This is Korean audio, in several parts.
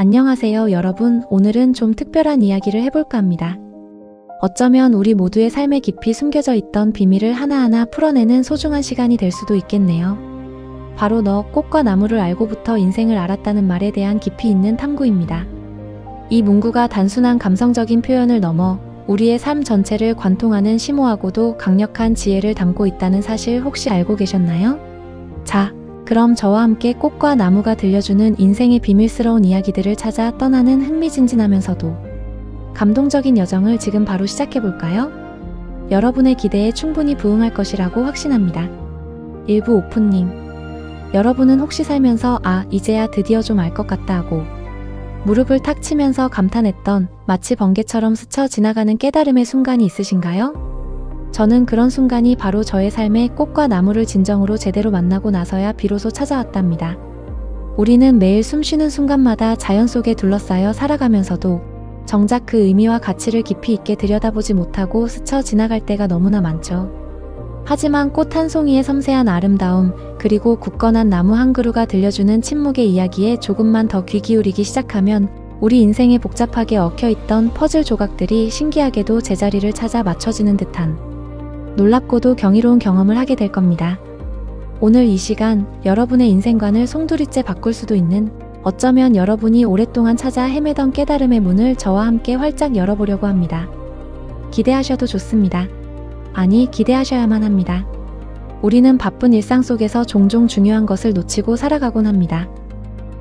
안녕하세요, 여러분. 오늘은 좀 특별한 이야기를 해볼까 합니다. 어쩌면 우리 모두의 삶에 깊이 숨겨져 있던 비밀을 하나하나 풀어내는 소중한 시간이 될 수도 있겠네요. 바로 너 꽃과 나무를 알고부터 인생을 알았다는 말에 대한 깊이 있는 탐구입니다. 이 문구가 단순한 감성적인 표현을 넘어 우리의 삶 전체를 관통하는 심오하고도 강력한 지혜를 담고 있다는 사실 혹시 알고 계셨나요? 자, 그럼 저와 함께 꽃과 나무가 들려주는 인생의 비밀스러운 이야기들을 찾아 떠나는 흥미진진하면서도 감동적인 여정을 지금 바로 시작해볼까요? 여러분의 기대에 충분히 부응할 것이라고 확신합니다. 일부 오픈님, 여러분은 혹시 살면서 이제야 드디어 좀 알 것 같다 하고 무릎을 탁 치면서 감탄했던 마치 번개처럼 스쳐 지나가는 깨달음의 순간이 있으신가요? 저는 그런 순간이 바로 저의 삶에 꽃과 나무를 진정으로 제대로 만나고 나서야 비로소 찾아왔답니다. 우리는 매일 숨쉬는 순간마다 자연 속에 둘러싸여 살아가면서도 정작 그 의미와 가치를 깊이 있게 들여다보지 못하고 스쳐 지나갈 때가 너무나 많죠. 하지만 꽃 한 송이의 섬세한 아름다움, 그리고 굳건한 나무 한 그루가 들려주는 침묵의 이야기에 조금만 더 귀 기울이기 시작하면 우리 인생에 복잡하게 얽혀있던 퍼즐 조각들이 신기하게도 제자리를 찾아 맞춰지는 듯한 놀랍고도 경이로운 경험을 하게 될 겁니다. 오늘 이 시간 여러분의 인생관을 송두리째 바꿀 수도 있는, 어쩌면 여러분이 오랫동안 찾아 헤매던 깨달음의 문을 저와 함께 활짝 열어보려고 합니다. 기대하셔도 좋습니다. 아니, 기대하셔야만 합니다. 우리는 바쁜 일상 속에서 종종 중요한 것을 놓치고 살아가곤 합니다.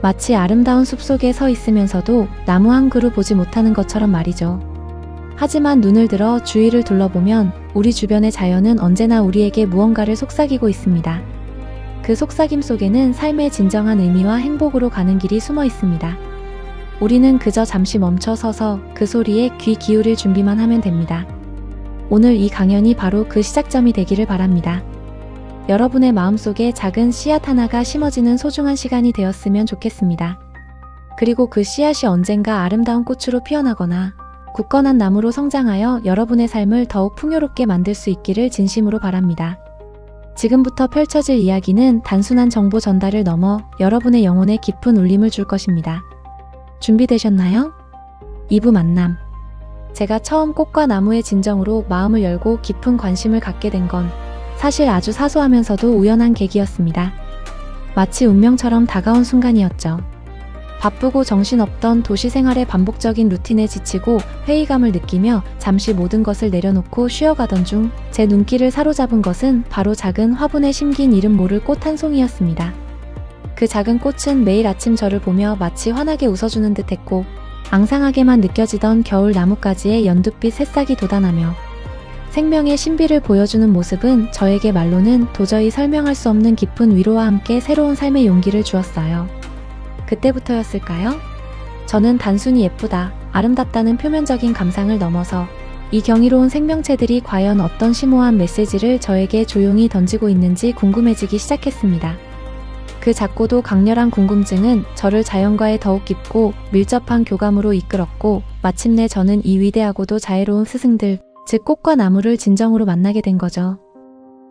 마치 아름다운 숲 속에 서 있으면서도 나무 한 그루 보지 못하는 것처럼 말이죠. 하지만 눈을 들어 주위를 둘러보면 우리 주변의 자연은 언제나 우리에게 무언가를 속삭이고 있습니다. 그 속삭임 속에는 삶의 진정한 의미와 행복으로 가는 길이 숨어 있습니다. 우리는 그저 잠시 멈춰 서서 그 소리에 귀 기울일 준비만 하면 됩니다. 오늘 이 강연이 바로 그 시작점이 되기를 바랍니다. 여러분의 마음속에 작은 씨앗 하나가 심어지는 소중한 시간이 되었으면 좋겠습니다. 그리고 그 씨앗이 언젠가 아름다운 꽃으로 피어나거나 굳건한 나무로 성장하여 여러분의 삶을 더욱 풍요롭게 만들 수 있기를 진심으로 바랍니다. 지금부터 펼쳐질 이야기는 단순한 정보 전달을 넘어 여러분의 영혼에 깊은 울림을 줄 것입니다. 준비되셨나요? 2부 만남. 제가 처음 꽃과 나무의 진정으로 마음을 열고 깊은 관심을 갖게 된 건 사실 아주 사소하면서도 우연한 계기였습니다. 마치 운명처럼 다가온 순간이었죠. 바쁘고 정신없던 도시 생활의 반복적인 루틴에 지치고 회의감을 느끼며 잠시 모든 것을 내려놓고 쉬어가던 중 제 눈길을 사로잡은 것은 바로 작은 화분에 심긴 이름 모를 꽃 한 송이였습니다. 그 작은 꽃은 매일 아침 저를 보며 마치 환하게 웃어주는 듯 했고, 앙상하게만 느껴지던 겨울 나뭇가지에 연두빛 새싹이 돋아나며 생명의 신비를 보여주는 모습은 저에게 말로는 도저히 설명할 수 없는 깊은 위로와 함께 새로운 삶의 용기를 주었어요. 그때부터였을까요? 저는 단순히 예쁘다, 아름답다는 표면적인 감상을 넘어서 이 경이로운 생명체들이 과연 어떤 심오한 메시지를 저에게 조용히 던지고 있는지 궁금해지기 시작했습니다. 그 작고도 강렬한 궁금증은 저를 자연과의 더욱 깊고 밀접한 교감으로 이끌었고, 마침내 저는 이 위대하고도 자애로운 스승들, 즉 꽃과 나무를 진정으로 만나게 된 거죠.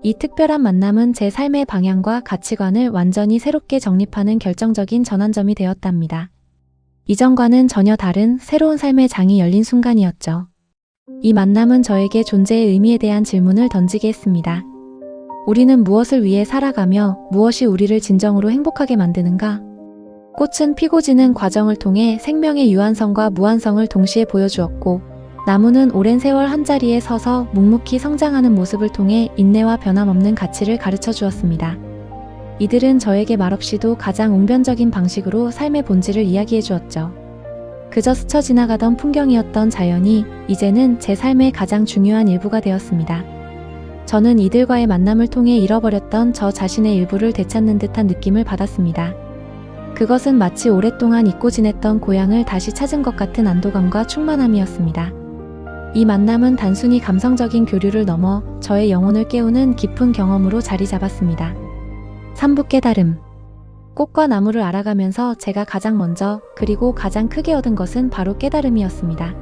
이 특별한 만남은 제 삶의 방향과 가치관을 완전히 새롭게 정립하는 결정적인 전환점이 되었답니다. 이전과는 전혀 다른 새로운 삶의 장이 열린 순간이었죠. 이 만남은 저에게 존재의 의미에 대한 질문을 던지게 했습니다. 우리는 무엇을 위해 살아가며 무엇이 우리를 진정으로 행복하게 만드는가? 꽃은 피고 지는 과정을 통해 생명의 유한성과 무한성을 동시에 보여주었고, 나무는 오랜 세월 한자리에 서서 묵묵히 성장하는 모습을 통해 인내와 변함없는 가치를 가르쳐 주었습니다. 이들은 저에게 말없이도 가장 웅변적인 방식으로 삶의 본질을 이야기해 주었죠. 그저 스쳐 지나가던 풍경이었던 자연이 이제는 제 삶의 가장 중요한 일부가 되었습니다. 저는 이들과의 만남을 통해 잃어버렸던 저 자신의 일부를 되찾는 듯한 느낌을 받았습니다. 그것은 마치 오랫동안 잊고 지냈던 고향을 다시 찾은 것 같은 안도감과 충만함이었습니다. 이 만남은 단순히 감성적인 교류를 넘어 저의 영혼을 깨우는 깊은 경험으로 자리 잡았습니다. 3부 깨달음. 꽃과 나무를 알아가면서 제가 가장 먼저 그리고 가장 크게 얻은 것은 바로 깨달음이었습니다.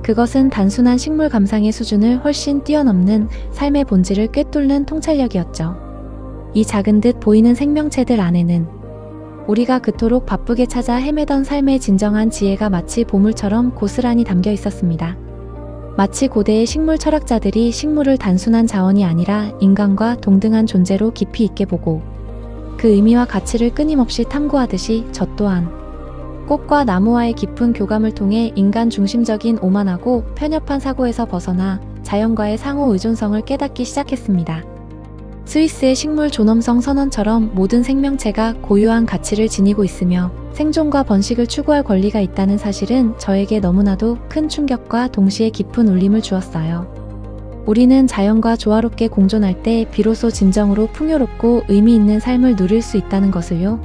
그것은 단순한 식물 감상의 수준을 훨씬 뛰어넘는 삶의 본질을 꿰뚫는 통찰력이었죠. 이 작은 듯 보이는 생명체들 안에는 우리가 그토록 바쁘게 찾아 헤매던 삶의 진정한 지혜가 마치 보물처럼 고스란히 담겨 있었습니다. 마치 고대의 식물 철학자들이 식물을 단순한 자원이 아니라 인간과 동등한 존재로 깊이 있게 보고 그 의미와 가치를 끊임없이 탐구하듯이 저 또한 꽃과 나무와의 깊은 교감을 통해 인간 중심적인 오만하고 편협한 사고에서 벗어나 자연과의 상호 의존성을 깨닫기 시작했습니다. 스위스의 식물 존엄성 선언처럼 모든 생명체가 고유한 가치를 지니고 있으며 생존과 번식을 추구할 권리가 있다는 사실은 저에게 너무나도 큰 충격과 동시에 깊은 울림을 주었어요. 우리는 자연과 조화롭게 공존할 때 비로소 진정으로 풍요롭고 의미 있는 삶을 누릴 수 있다는 것을요.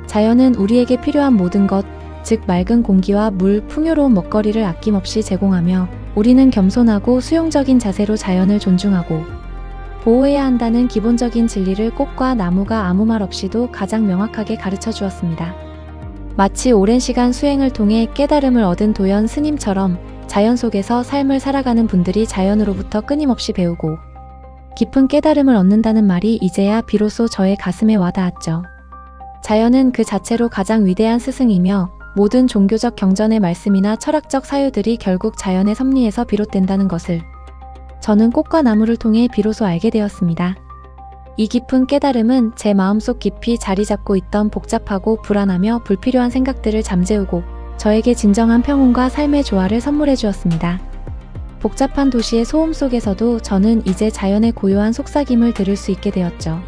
자연은 우리에게 필요한 모든 것, 즉 맑은 공기와 물, 풍요로운 먹거리를 아낌없이 제공하며 우리는 겸손하고 수용적인 자세로 자연을 존중하고 보호해야 한다는 기본적인 진리를 꽃과 나무가 아무 말 없이도 가장 명확하게 가르쳐 주었습니다. 마치 오랜 시간 수행을 통해 깨달음을 얻은 도연 스님처럼 자연 속에서 삶을 살아가는 분들이 자연으로부터 끊임없이 배우고 깊은 깨달음을 얻는다는 말이 이제야 비로소 저의 가슴에 와닿았죠. 자연은 그 자체로 가장 위대한 스승이며 모든 종교적 경전의 말씀이나 철학적 사유들이 결국 자연의 섭리에서 비롯된다는 것을 저는 꽃과 나무를 통해 비로소 알게 되었습니다. 이 깊은 깨달음은 제 마음속 깊이 자리 잡고 있던 복잡하고 불안하며 불필요한 생각들을 잠재우고 저에게 진정한 평온과 삶의 조화를 선물해 주었습니다. 복잡한 도시의 소음 속에서도 저는 이제 자연의 고요한 속삭임을 들을 수 있게 되었죠.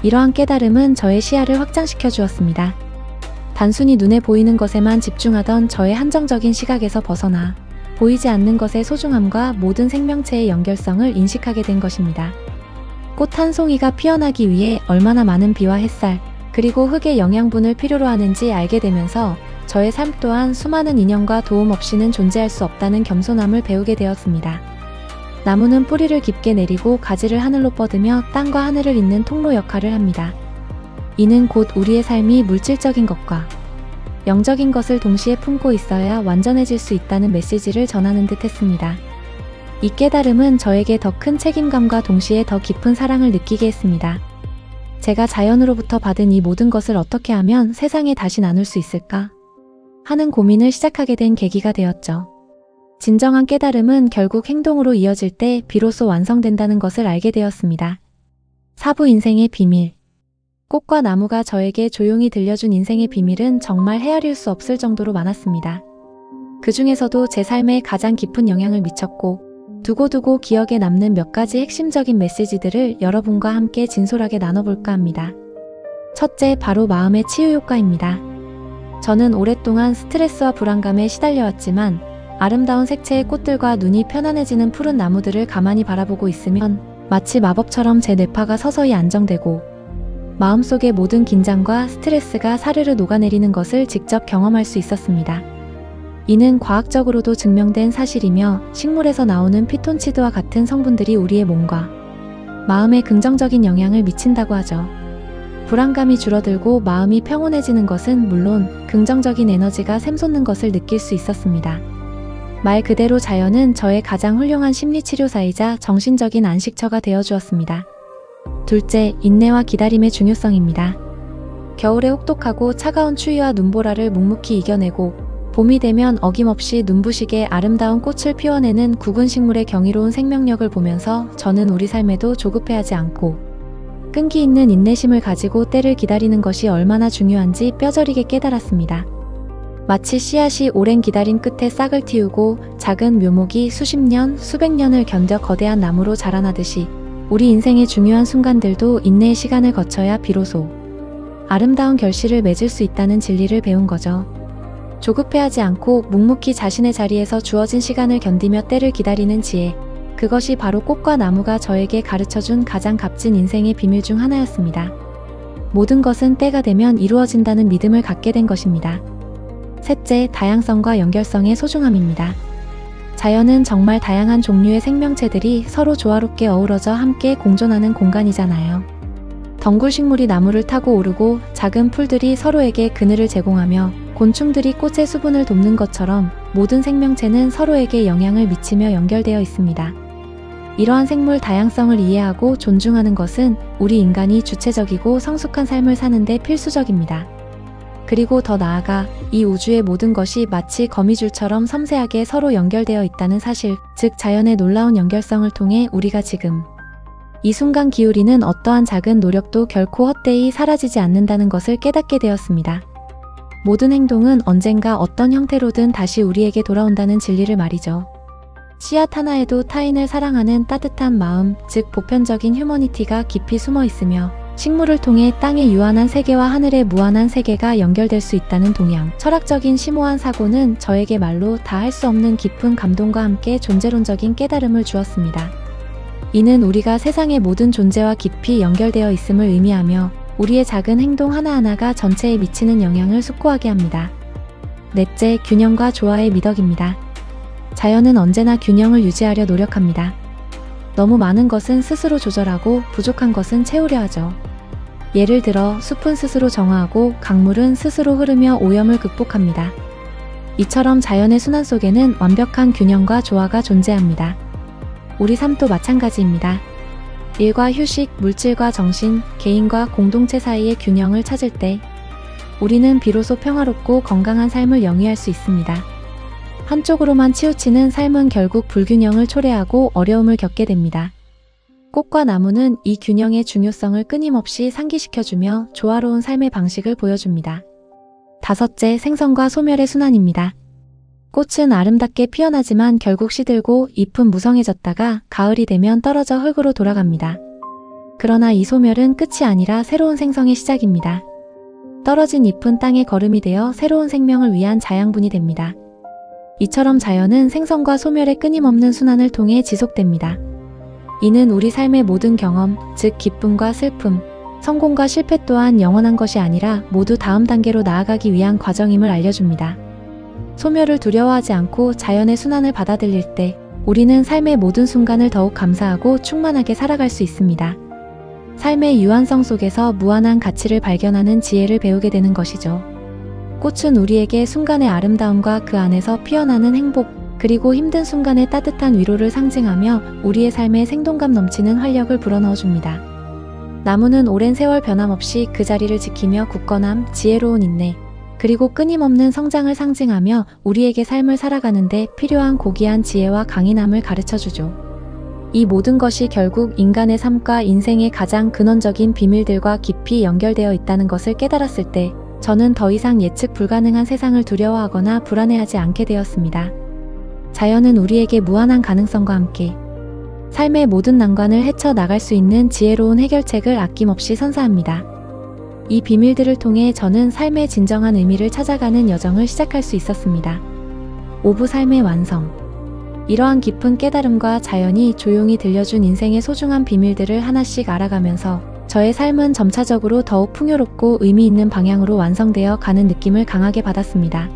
이러한 깨달음은 저의 시야를 확장시켜 주었습니다. 단순히 눈에 보이는 것에만 집중하던 저의 한정적인 시각에서 벗어나 보이지 않는 것의 소중함과 모든 생명체의 연결성을 인식하게 된 것입니다. 꽃 한 송이가 피어나기 위해 얼마나 많은 비와 햇살, 그리고 흙의 영양분을 필요로 하는지 알게 되면서 저의 삶 또한 수많은 인연과 도움 없이는 존재할 수 없다는 겸손함을 배우게 되었습니다. 나무는 뿌리를 깊게 내리고 가지를 하늘로 뻗으며 땅과 하늘을 잇는 통로 역할을 합니다. 이는 곧 우리의 삶이 물질적인 것과 영적인 것을 동시에 품고 있어야 완전해질 수 있다는 메시지를 전하는 듯 했습니다. 이 깨달음은 저에게 더 큰 책임감과 동시에 더 깊은 사랑을 느끼게 했습니다. 제가 자연으로부터 받은 이 모든 것을 어떻게 하면 세상에 다시 나눌 수 있을까? 하는 고민을 시작하게 된 계기가 되었죠. 진정한 깨달음은 결국 행동으로 이어질 때 비로소 완성된다는 것을 알게 되었습니다. 사부 인생의 비밀. 꽃과 나무가 저에게 조용히 들려준 인생의 비밀은 정말 헤아릴 수 없을 정도로 많았습니다. 그 중에서도 제 삶에 가장 깊은 영향을 미쳤고 두고두고 기억에 남는 몇 가지 핵심적인 메시지들을 여러분과 함께 진솔하게 나눠볼까 합니다. 첫째, 바로 마음의 치유 효과입니다. 저는 오랫동안 스트레스와 불안감에 시달려왔지만 아름다운 색채의 꽃들과 눈이 편안해지는 푸른 나무들을 가만히 바라보고 있으면 마치 마법처럼 제 뇌파가 서서히 안정되고 마음속의 모든 긴장과 스트레스가 사르르 녹아내리는 것을 직접 경험할 수 있었습니다. 이는 과학적으로도 증명된 사실이며 식물에서 나오는 피톤치드와 같은 성분들이 우리의 몸과 마음에 긍정적인 영향을 미친다고 하죠. 불안감이 줄어들고 마음이 평온해지는 것은 물론 긍정적인 에너지가 샘솟는 것을 느낄 수 있었습니다. 말 그대로 자연은 저의 가장 훌륭한 심리치료사이자 정신적인 안식처가 되어주었습니다. 둘째, 인내와 기다림의 중요성입니다. 겨울의 혹독하고 차가운 추위와 눈보라를 묵묵히 이겨내고 봄이 되면 어김없이 눈부시게 아름다운 꽃을 피워내는 국은 식물의 경이로운 생명력을 보면서 저는 우리 삶에도 조급해하지 않고 끈기 있는 인내심을 가지고 때를 기다리는 것이 얼마나 중요한지 뼈저리게 깨달았습니다. 마치 씨앗이 오랜 기다림 끝에 싹을 틔우고 작은 묘목이 수십 년, 수백 년을 견뎌 거대한 나무로 자라나듯이 우리 인생의 중요한 순간들도 인내의 시간을 거쳐야 비로소 아름다운 결실을 맺을 수 있다는 진리를 배운 거죠. 조급해하지 않고 묵묵히 자신의 자리에서 주어진 시간을 견디며 때를 기다리는 지혜, 그것이 바로 꽃과 나무가 저에게 가르쳐준 가장 값진 인생의 비밀 중 하나였습니다. 모든 것은 때가 되면 이루어진다는 믿음을 갖게 된 것입니다. 셋째, 다양성과 연결성의 소중함입니다. 자연은 정말 다양한 종류의 생명체들이 서로 조화롭게 어우러져 함께 공존하는 공간이잖아요. 덩굴식물이 나무를 타고 오르고 작은 풀들이 서로에게 그늘을 제공하며 곤충들이 꽃의 수분을 돕는 것처럼 모든 생명체는 서로에게 영향을 미치며 연결되어 있습니다. 이러한 생물 다양성을 이해하고 존중하는 것은 우리 인간이 주체적이고 성숙한 삶을 사는 데 필수적입니다. 그리고 더 나아가 이 우주의 모든 것이 마치 거미줄처럼 섬세하게 서로 연결되어 있다는 사실, 즉 자연의 놀라운 연결성을 통해 우리가 지금 이 순간 기울이는 어떠한 작은 노력도 결코 헛되이 사라지지 않는다는 것을 깨닫게 되었습니다. 모든 행동은 언젠가 어떤 형태로든 다시 우리에게 돌아온다는 진리를 말이죠. 씨앗 하나에도 타인을 사랑하는 따뜻한 마음, 즉 보편적인 휴머니티가 깊이 숨어 있으며 식물을 통해 땅의 유한한 세계와 하늘의 무한한 세계가 연결될 수 있다는 동양, 철학적인 심오한 사고는 저에게 말로 다 할 수 없는 깊은 감동과 함께 존재론적인 깨달음을 주었습니다. 이는 우리가 세상의 모든 존재와 깊이 연결되어 있음을 의미하며 우리의 작은 행동 하나하나가 전체에 미치는 영향을 숙고하게 합니다. 넷째, 균형과 조화의 미덕입니다. 자연은 언제나 균형을 유지하려 노력합니다. 너무 많은 것은 스스로 조절하고 부족한 것은 채우려 하죠. 예를 들어 숲은 스스로 정화하고 강물은 스스로 흐르며 오염을 극복합니다. 이처럼 자연의 순환 속에는 완벽한 균형과 조화가 존재합니다. 우리 삶도 마찬가지입니다. 일과 휴식, 물질과 정신, 개인과 공동체 사이의 균형을 찾을 때 우리는 비로소 평화롭고 건강한 삶을 영위할 수 있습니다. 한쪽으로만 치우치는 삶은 결국 불균형을 초래하고 어려움을 겪게 됩니다. 꽃과 나무는 이 균형의 중요성을 끊임없이 상기시켜주며 조화로운 삶의 방식을 보여줍니다. 다섯째, 생성과 소멸의 순환입니다. 꽃은 아름답게 피어나지만 결국 시들고 잎은 무성해졌다가 가을이 되면 떨어져 흙으로 돌아갑니다. 그러나 이 소멸은 끝이 아니라 새로운 생성의 시작입니다. 떨어진 잎은 땅의 거름이 되어 새로운 생명을 위한 자양분이 됩니다. 이처럼 자연은 생성과 소멸의 끊임없는 순환을 통해 지속됩니다. 이는 우리 삶의 모든 경험, 즉 기쁨과 슬픔, 성공과 실패 또한 영원한 것이 아니라 모두 다음 단계로 나아가기 위한 과정임을 알려줍니다. 소멸을 두려워하지 않고 자연의 순환을 받아들일 때 우리는 삶의 모든 순간을 더욱 감사하고 충만하게 살아갈 수 있습니다. 삶의 유한성 속에서 무한한 가치를 발견하는 지혜를 배우게 되는 것이죠. 꽃은 우리에게 순간의 아름다움과 그 안에서 피어나는 행복, 그리고 힘든 순간의 따뜻한 위로를 상징하며 우리의 삶에 생동감 넘치는 활력을 불어넣어줍니다. 나무는 오랜 세월 변함없이 그 자리를 지키며 굳건함, 지혜로운 인내, 그리고 끊임없는 성장을 상징하며 우리에게 삶을 살아가는데 필요한 고귀한 지혜와 강인함을 가르쳐주죠. 이 모든 것이 결국 인간의 삶과 인생의 가장 근원적인 비밀들과 깊이 연결되어 있다는 것을 깨달았을 때 저는 더 이상 예측 불가능한 세상을 두려워하거나 불안해하지 않게 되었습니다. 자연은 우리에게 무한한 가능성과 함께 삶의 모든 난관을 헤쳐나갈 수 있는 지혜로운 해결책을 아낌없이 선사합니다. 이 비밀들을 통해 저는 삶의 진정한 의미를 찾아가는 여정을 시작할 수 있었습니다. 5부 삶의 완성. 이러한 깊은 깨달음과 자연이 조용히 들려준 인생의 소중한 비밀들을 하나씩 알아가면서 저의 삶은 점차적으로 더욱 풍요롭고 의미 있는 방향으로 완성되어 가는 느낌을 강하게 받았습니다.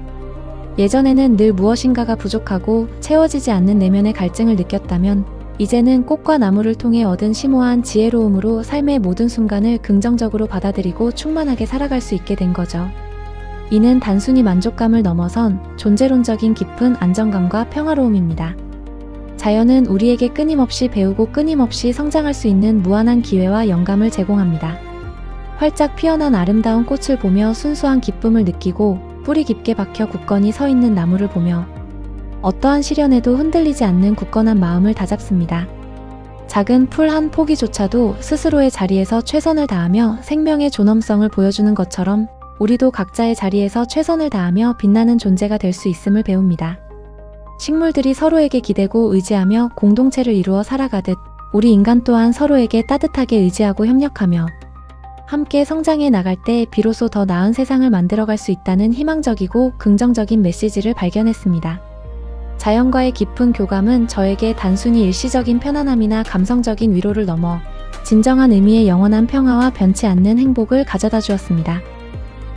예전에는 늘 무엇인가가 부족하고 채워지지 않는 내면의 갈증을 느꼈다면 이제는 꽃과 나무를 통해 얻은 심오한 지혜로움으로 삶의 모든 순간을 긍정적으로 받아들이고 충만하게 살아갈 수 있게 된 거죠. 이는 단순히 만족감을 넘어선 존재론적인 깊은 안정감과 평화로움입니다. 자연은 우리에게 끊임없이 배우고 끊임없이 성장할 수 있는 무한한 기회와 영감을 제공합니다. 활짝 피어난 아름다운 꽃을 보며 순수한 기쁨을 느끼고 뿌리 깊게 박혀 굳건히 서 있는 나무를 보며 어떠한 시련에도 흔들리지 않는 굳건한 마음을 다잡습니다. 작은 풀 한 포기조차도 스스로의 자리에서 최선을 다하며 생명의 존엄성을 보여주는 것처럼 우리도 각자의 자리에서 최선을 다하며 빛나는 존재가 될 수 있음을 배웁니다. 식물들이 서로에게 기대고 의지하며 공동체를 이루어 살아가듯 우리 인간 또한 서로에게 따뜻하게 의지하고 협력하며 함께 성장해 나갈 때 비로소 더 나은 세상을 만들어갈 수 있다는 희망적이고 긍정적인 메시지를 발견했습니다. 자연과의 깊은 교감은 저에게 단순히 일시적인 편안함이나 감성적인 위로를 넘어 진정한 의미의 영원한 평화와 변치 않는 행복을 가져다 주었습니다.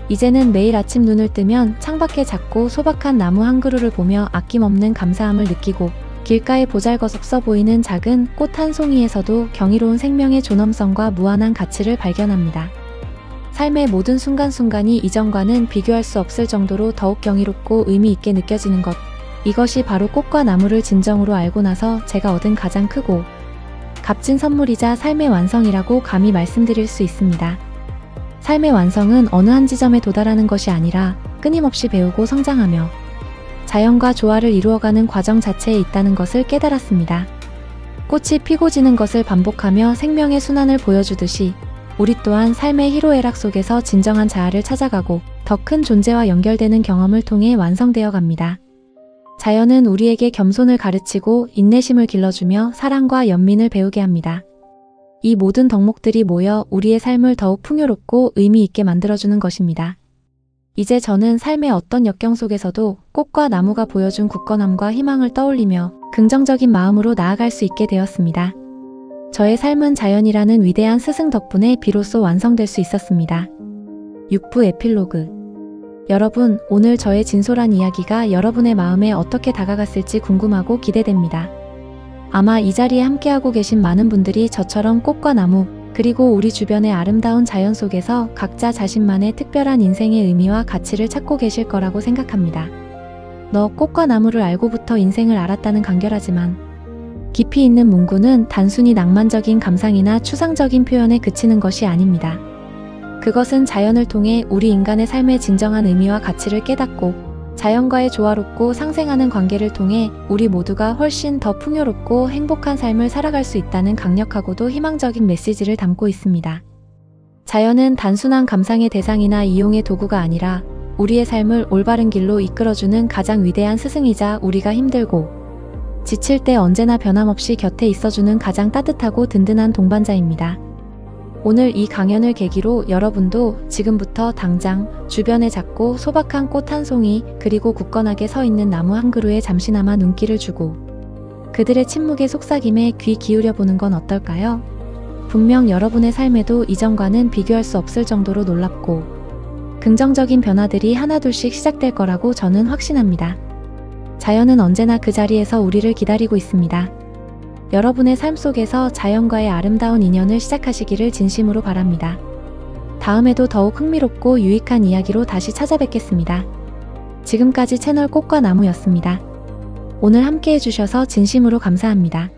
이제는 매일 아침 눈을 뜨면 창밖의 작고 소박한 나무 한 그루를 보며 아낌없는 감사함을 느끼고 길가에 보잘것없어 보이는 작은 꽃 한 송이에서도 경이로운 생명의 존엄성과 무한한 가치를 발견합니다. 삶의 모든 순간순간이 이전과는 비교할 수 없을 정도로 더욱 경이롭고 의미 있게 느껴지는 것, 이것이 바로 꽃과 나무를 진정으로 알고 나서 제가 얻은 가장 크고 값진 선물이자 삶의 완성이라고 감히 말씀드릴 수 있습니다. 삶의 완성은 어느 한 지점에 도달하는 것이 아니라 끊임없이 배우고 성장하며 자연과 조화를 이루어가는 과정 자체에 있다는 것을 깨달았습니다. 꽃이 피고 지는 것을 반복하며 생명의 순환을 보여주듯이 우리 또한 삶의 희로애락 속에서 진정한 자아를 찾아가고 더 큰 존재와 연결되는 경험을 통해 완성되어 갑니다. 자연은 우리에게 겸손을 가르치고 인내심을 길러주며 사랑과 연민을 배우게 합니다. 이 모든 덕목들이 모여 우리의 삶을 더욱 풍요롭고 의미 있게 만들어주는 것입니다. 이제 저는 삶의 어떤 역경 속에서도 꽃과 나무가 보여준 굳건함과 희망을 떠올리며 긍정적인 마음으로 나아갈 수 있게 되었습니다. 저의 삶은 자연이라는 위대한 스승 덕분에 비로소 완성될 수 있었습니다. 6부 에필로그. 여러분, 오늘 저의 진솔한 이야기가 여러분의 마음에 어떻게 다가갔을지 궁금하고 기대됩니다. 아마 이 자리에 함께하고 계신 많은 분들이 저처럼 꽃과 나무, 그리고 우리 주변의 아름다운 자연 속에서 각자 자신만의 특별한 인생의 의미와 가치를 찾고 계실 거라고 생각합니다. 너 꽃과 나무를 알고부터 인생을 알았다는 간결하지만 깊이 있는 문구는 단순히 낭만적인 감상이나 추상적인 표현에 그치는 것이 아닙니다. 그것은 자연을 통해 우리 인간의 삶의 진정한 의미와 가치를 깨닫고 자연과의 조화롭고 상생하는 관계를 통해 우리 모두가 훨씬 더 풍요롭고 행복한 삶을 살아갈 수 있다는 강력하고도 희망적인 메시지를 담고 있습니다. 자연은 단순한 감상의 대상이나 이용의 도구가 아니라 우리의 삶을 올바른 길로 이끌어주는 가장 위대한 스승이자 우리가 힘들고 지칠 때 언제나 변함없이 곁에 있어주는 가장 따뜻하고 든든한 동반자입니다. 오늘 이 강연을 계기로 여러분도 지금부터 당장 주변에 작고 소박한 꽃 한 송이 그리고 굳건하게 서 있는 나무 한 그루에 잠시나마 눈길을 주고 그들의 침묵에 속삭임에 귀 기울여 보는 건 어떨까요? 분명 여러분의 삶에도 이전과는 비교할 수 없을 정도로 놀랍고 긍정적인 변화들이 하나둘씩 시작될 거라고 저는 확신합니다. 자연은 언제나 그 자리에서 우리를 기다리고 있습니다. 여러분의 삶 속에서 자연과의 아름다운 인연을 시작하시기를 진심으로 바랍니다. 다음에도 더욱 흥미롭고 유익한 이야기로 다시 찾아뵙겠습니다. 지금까지 채널 꽃과 나무였습니다. 오늘 함께 해주셔서 진심으로 감사합니다.